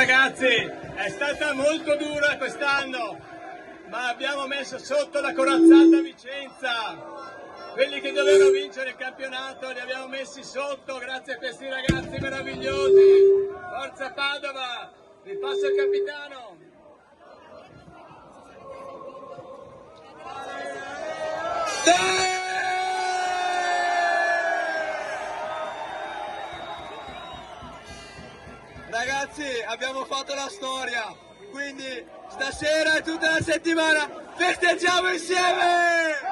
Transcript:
ragazzi, è stata molto dura quest'anno, ma abbiamo messo sotto la corazzata Vicenza. Quelli che dovevano vincere il campionato li abbiamo messi sotto grazie a questi ragazzi meravigliosi. Forza Padova, vi passo il capitano. Ragazzi, abbiamo fatto la storia, quindi stasera e tutta la settimana festeggiamo insieme!